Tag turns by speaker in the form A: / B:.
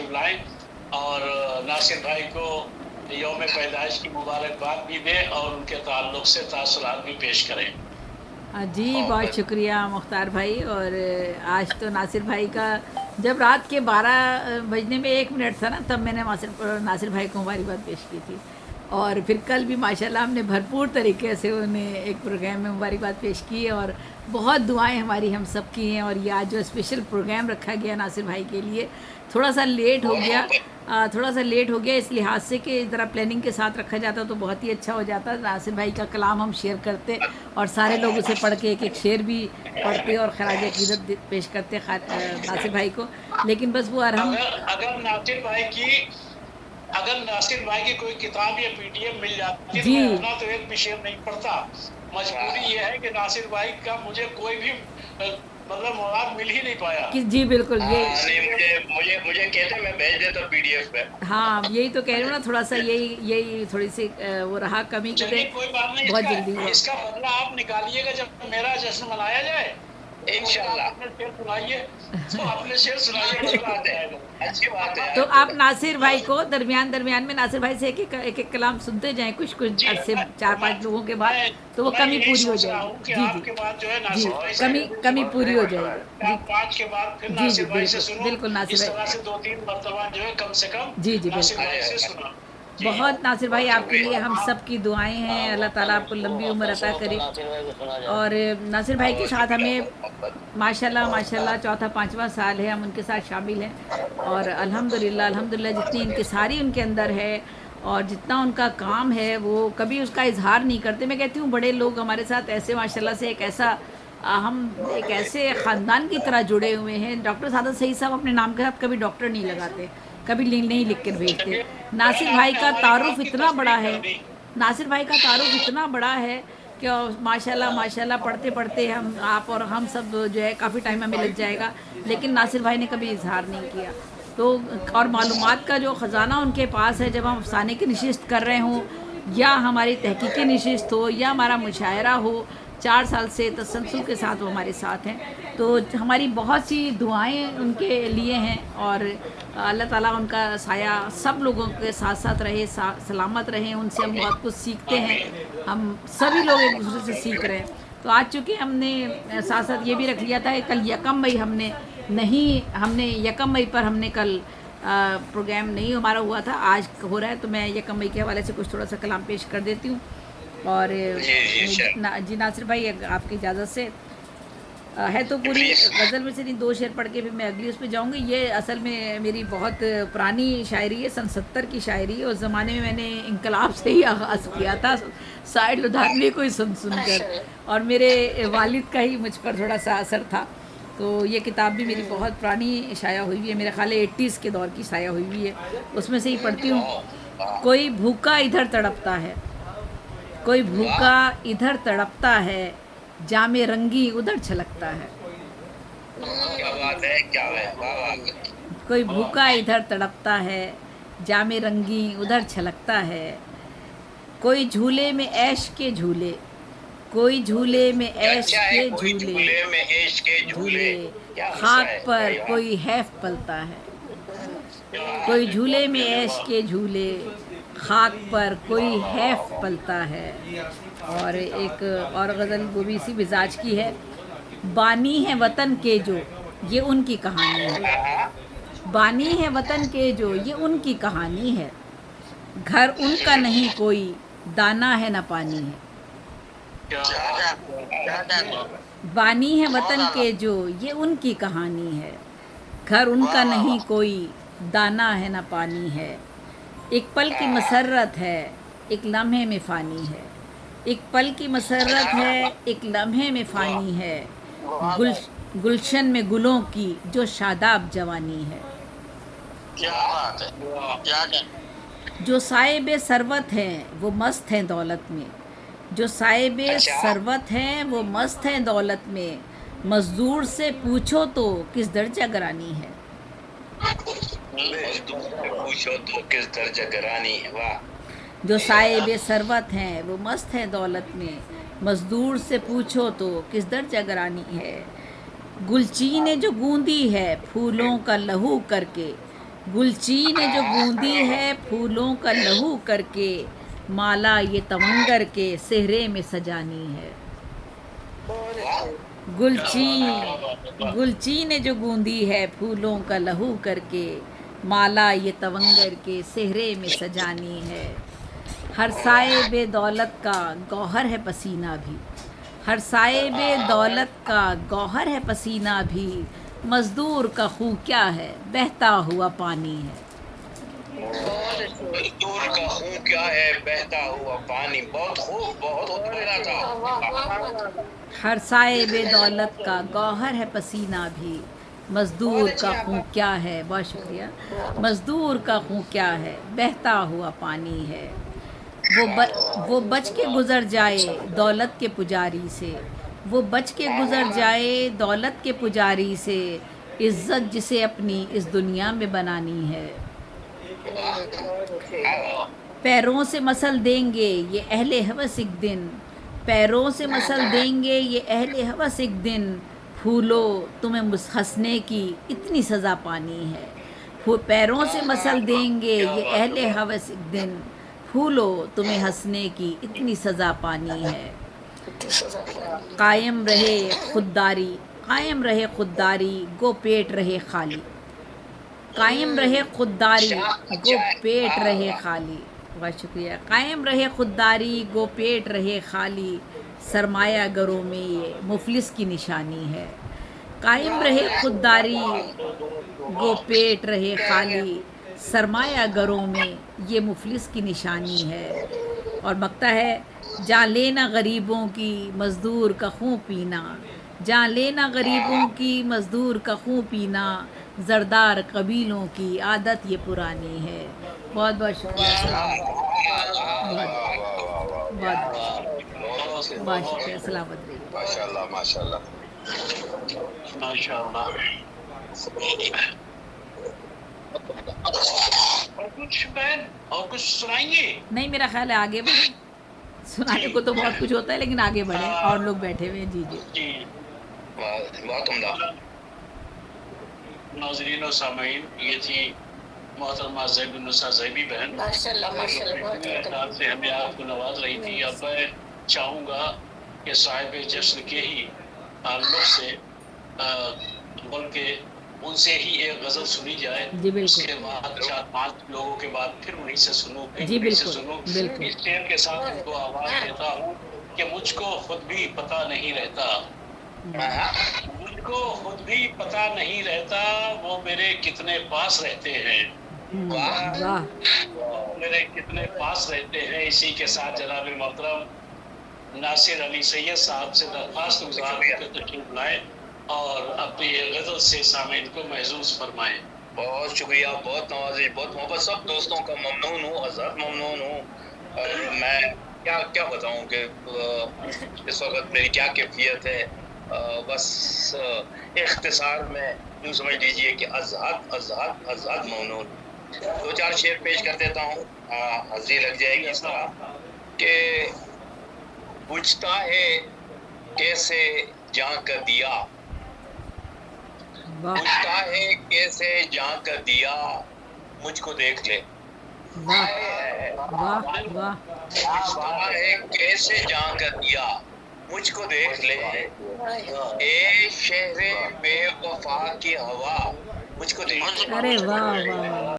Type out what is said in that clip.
A: बुलाएं और नासिर भाई को यौम पैदाइश की मुबारकबाद भी दें और उनके ताल्लुक से तासुरात भी पेश करें।
B: जी बहुत शुक्रिया मुख्तार भाई। और आज तो नासिर भाई का जब रात के 12 बजने में 1 मिनट था ना, तब मैंने नासिर भाई को मुबारकबाद पेश की थी। और फिर कल भी माशाल्लाह हमने भरपूर तरीके से उन्हें एक प्रोग्राम में मुबारकबाद पेश की है और बहुत दुआएं हमारी हम सब की हैं। और ये आज जो स्पेशल प्रोग्राम रखा गया नासिर भाई के लिए, थोड़ा सा लेट हो गया, इस लिहाज से कि ज़रा प्लानिंग के साथ रखा जाता तो बहुत ही अच्छा हो जाता। नासिर भाई का कलाम हम शेयर करते और सारे लोग उसे पढ़ के एक एक शेर भी पढ़ते और खराज अकीदत पेश करते नासिर भाई को। लेकिन बस वो अरहम
A: अगर नासिर भाई की कोई किताब या पीडीएफ मिल जाती तो
B: जी
A: मैं अपना तो एक भी शेर नहीं पढ़ता। मजबूरी ये है कि नासिर भाई का मुझे कोई भी मतलब मौका मिल ही नहीं पाया।
B: कि जी बिल्कुल ये
A: नहीं, मुझे कहते मैं भेज देता पीडीएफ पे।
B: हाँ यही तो कह रही हूँ ना, थोड़ा सा यही थोड़ी सी वो रहा कमी की।
A: चलिए कोई बात नहीं,
B: बहुत जल्दी हुआ।
A: इसका बदला आप निकालिएगा जब मेरा जश्न मनाया जाए। इंशाल्लाह अपने शेर सुनाइए, तो अपने शेर सुनाइए, अच्छी बात है, अच्छी बात है।
B: तो आप नासिर भाई को दरमियान दरमियान में नासिर भाई से एक एक कलाम सुनते जाएं कुछ अरसे 4-5 लोगों के बाद, तो वो कमी पूरी हो जाएगी। जी
A: आपके बाद जो है
B: जी
A: नासिर भाई से
B: कमी पूरी हो जाएगी। जी
A: 5 के बाद फिर
B: जी
A: नासिर भाई से सुनो।
B: बिल्कुल नासिर
A: इस
B: भाई,
A: तरह से 2-3 मर्तबा जो है कम से कम
B: जी जी
A: नासिर
B: बिल्कुल।
A: भाई से सुना।
B: बहुत नासिर भाई आपके लिए हम सब की दुआएं हैं, अल्लाह ताला आपको लंबी उम्र अता करे। और नासिर भाई के साथ हमें माशाल्लाह चौथा 5वां साल है हम उनके साथ शामिल हैं। और अल्हम्दुलिल्लाह जितनी इनकिसारी उनके अंदर है और जितना उनका काम है वो कभी उसका इजहार नहीं करते। मैं कहती हूँ बड़े लोग हमारे साथ ऐसे माशाल्लाह से हम एक ऐसे ख़ानदान की तरह जुड़े हुए हैं। डॉक्टर सादत सईद साहब अपने नाम के साथ कभी डॉक्टर नहीं लगाते, कभी नहीं लिख कर भेजते। नासिर भाई का तारुफ इतना बड़ा है, नासिर भाई का तारुफ इतना बड़ा है कि माशाल्लाह पढ़ते पढ़ते आप और हम सब जो है काफ़ी टाइम हमें लग जाएगा, लेकिन नासिर भाई ने कभी इजहार नहीं किया। तो और मालूमात का जो ख़जाना उनके पास है, जब हम अफसाने की नशिस्त कर रहे हों या हमारी तहकीकी नशिस्त हो या हमारा मुशायरा हो, 4 साल से तसलसल के साथ वो हमारे साथ हैं। तो हमारी बहुत सी दुआएं उनके लिए हैं और अल्लाह ताला उनका साया सब लोगों के साथ साथ रहे, सलामत रहें। उनसे हम बहुत कुछ सीखते हैं, हम सभी लोग एक दूसरे से सीख रहे हैं। तो आज चूँकि हमने साथ साथ ये भी रख लिया था कि कल 1 मई हमने 1 मई पर हमने कल प्रोग्राम नहीं हमारा हुआ था, आज हो रहा है। तो मैं 1 मई के हवाले से कुछ थोड़ा सा कलाम पेश कर देती हूँ। और जी नासिर भाई आपकी इजाज़त से है तो पूरी गज़ल में से नहीं 2 शेर पढ़ के फिर मैं अगली उस पर जाऊँगी। ये असल में मेरी बहुत पुरानी शायरी है, सन 70 की शायरी है। उस ज़माने में मैंने इनकलाब से ही आगाज़ किया था, साइड लुधियानवी को ही सुनकर, और मेरे वालिद का ही मुझ पर थोड़ा सा असर था। तो ये किताब भी मेरी बहुत पुरानी शाया हुई है, मेरे ख्याल 80s के दौर की शाया हुई हुई है। उसमें से ही पढ़ती हूँ। कोई भूखा इधर तड़पता है, कोई भूखा इधर तड़पता है, जामे रंगी उधर छलकता है।
A: क्या बात है, क्या है, वाह।
B: कोई भूखा इधर तड़पता है, जामे रंगी उधर छलकता है। कोई झूले में ऐश के झूले, कोई झूले में ऐश के झूले, खाक पर कोई हैफ पलता है। कोई झूले में ऐश के झूले, खाक पर कोई हैफ पलता है। और एक और गज़ल वो भी इसी मिजाज की है। बानी है वतन के जो, ये उनकी कहानी है। बानी है वतन के जो, ये उनकी कहानी है। घर उनका नहीं कोई, दाना है न पानी है। बानी है वतन के जो, ये उनकी कहानी है। घर उनका नहीं कोई, दाना है न पानी है। एक पल की मसरत है, एक लम्हे में फ़ानी है। एक पल की मसरत है, एक लम्हे में फ़ानी है। गुलशन में गुलों की जो शादाब जवानी है।
A: क्या बात है, क्या
B: जो साहिब सरवत हैं वो मस्त हैं दौलत में, जो साहिब सरवत हैं वो मस्त हैं दौलत में। मज़दूर से पूछो तो किस दर्जा गरानी है।
A: पूछो तो किस दर्जा गरानी है, वाह।
B: जो साहिब सरवत हैं वो मस्त हैं दौलत में, मज़दूर से पूछो तो किस दर्जा गरानी है। गुलची ने जो गूंदी है फूलों का लहू करके, गुलची ने जो बूंदी है फूलों का लहू करके, माला ये तवंगर के सेहरे में सजानी है। गुलची ने जो बूंदी है फूलों का लहू करके, माला ये तवंगर के सेहरे में सजानी है। हर साए बे दौलत का गौहर है पसीना भी, हर साए बे दौलत का गौहर है पसीना भी, मजदूर का खून क्या है बहता हुआ पानी है।
A: मजदूर का खून क्या है बहता हुआ पानी। बहुत खूब, बहुत प्यारा था।
B: हर साए बे दौलत का गौहर है पसीना भी, मजदूर का खून क्या है, बहुत शुक्रिया, मजदूर का खून क्या है बहता हुआ पानी है। वो बच के गुजर जाए दौलत के पुजारी से, वो बच के गुजर जाए दौलत के पुजारी से, इज्जत जिसे अपनी इस दुनिया में बनानी है। पैरों से मसल देंगे ये अहले हवस एक दिन, पैरों से मसल देंगे ये अहले हवस एक दिन, फूलो तुम्हें हंसने की इतनी सज़ा पानी है। पैरों से मसल देंगे ये अहले हवस एक दिन, फूलो तुम्हें हंसने की इतनी सज़ा पानी है। कायम रहे खुददारी, कायम रहे खुददारी, गो पेट रहे खाली, कायम रहे खुददारी, गो पेट रहे खाली, बहुत शुक्रिया। कायम रहे खुददारी, गो पेट रहे खाली, सरमाया गरों में ये मुफलिस की निशानी है। कायम रहे खुददारी, गो पेट रहे खाली, सरमाया गरों में ये मुफलिस की निशानी है। और बकता है, जा लेना गरीबों की मज़दूर का खून पीना, जा लेना गरीबों की मज़दूर का खून पीना, ज़रदार कबीलों की आदत ये पुरानी है। बहुत बहुत शुक्रिया, बहुत शुक्रिया, सलामत रहिए।
A: माशाल्लाह माशाल्लाह माशाल्लाह। और कुछ बहन, और कुछ सुनाएंगे?
B: नहीं, मेरा ख्याल है आगे बढ़े, सुनाने को तो बहुत कुछ होता है लेकिन आगे बढ़े, और लोग बैठे हुए हैं। जी जी
A: जी, बहुत उम्दा। नाज़रीन और सामीन, ये थी मोहतरमा ज़ैबुन्निसा ज़ैबी बहन,
C: माशाल्लाह माशाल्लाह
A: से हमें आपको नवाज रही थी। अब मैं चाहूँगा कि साहिब जश्न के ही ताल्लुक़ से बल्कि उनसे ही एक गज़ल सुनी जाए।
B: जी बिल्कुल।
A: उसके बाद 4-5 लोगों के बाद फिर उन्हीं से सुनूं,
B: जी बिल्कुल बिल्कुल।
A: इस शेर के साथ उनको आवाज़ देता हूँ कि मुझको खुद भी पता नहीं रहता, मुझको खुद भी पता नहीं रहता, वो मेरे कितने पास रहते हैं।
B: वाह,
A: मेरे कितने पास रहते हैं। इसी के साथ जनाब मोहतरम नासिर अली सैयद साहब से दरख्वास्त गुजार के तशरीफ लाए और अपनी गज़ल से सामीन को महसूस फरमाएं। बहुत शुक्रिया, बहुत नवाज़िश, बहुत मोहब्बत। सब दोस्तों का ममनून हूँ, हज़रत ममनून हूँ। और मैं क्या क्या बताऊँ कि इस वक्त मेरी क्या कैफियत है। बस इख्तिसार में यूँ समझ लीजिए कि अज़हद ममनून। 2-4 शेर पेश कर देता हूँ, हाज़िरी लग जाएगी इस तरह कि बुझता है कैसे जां का दिया, बुझता है कैसे जां का दिया, मुझको देख ले।
B: वाह वाह वाह,
A: बुझता है कैसे जां का दिया, मुझको देख ले। ए शहरे बेवफा की हवा, मुझको देख ले।
B: अरे वाह वाह वाह।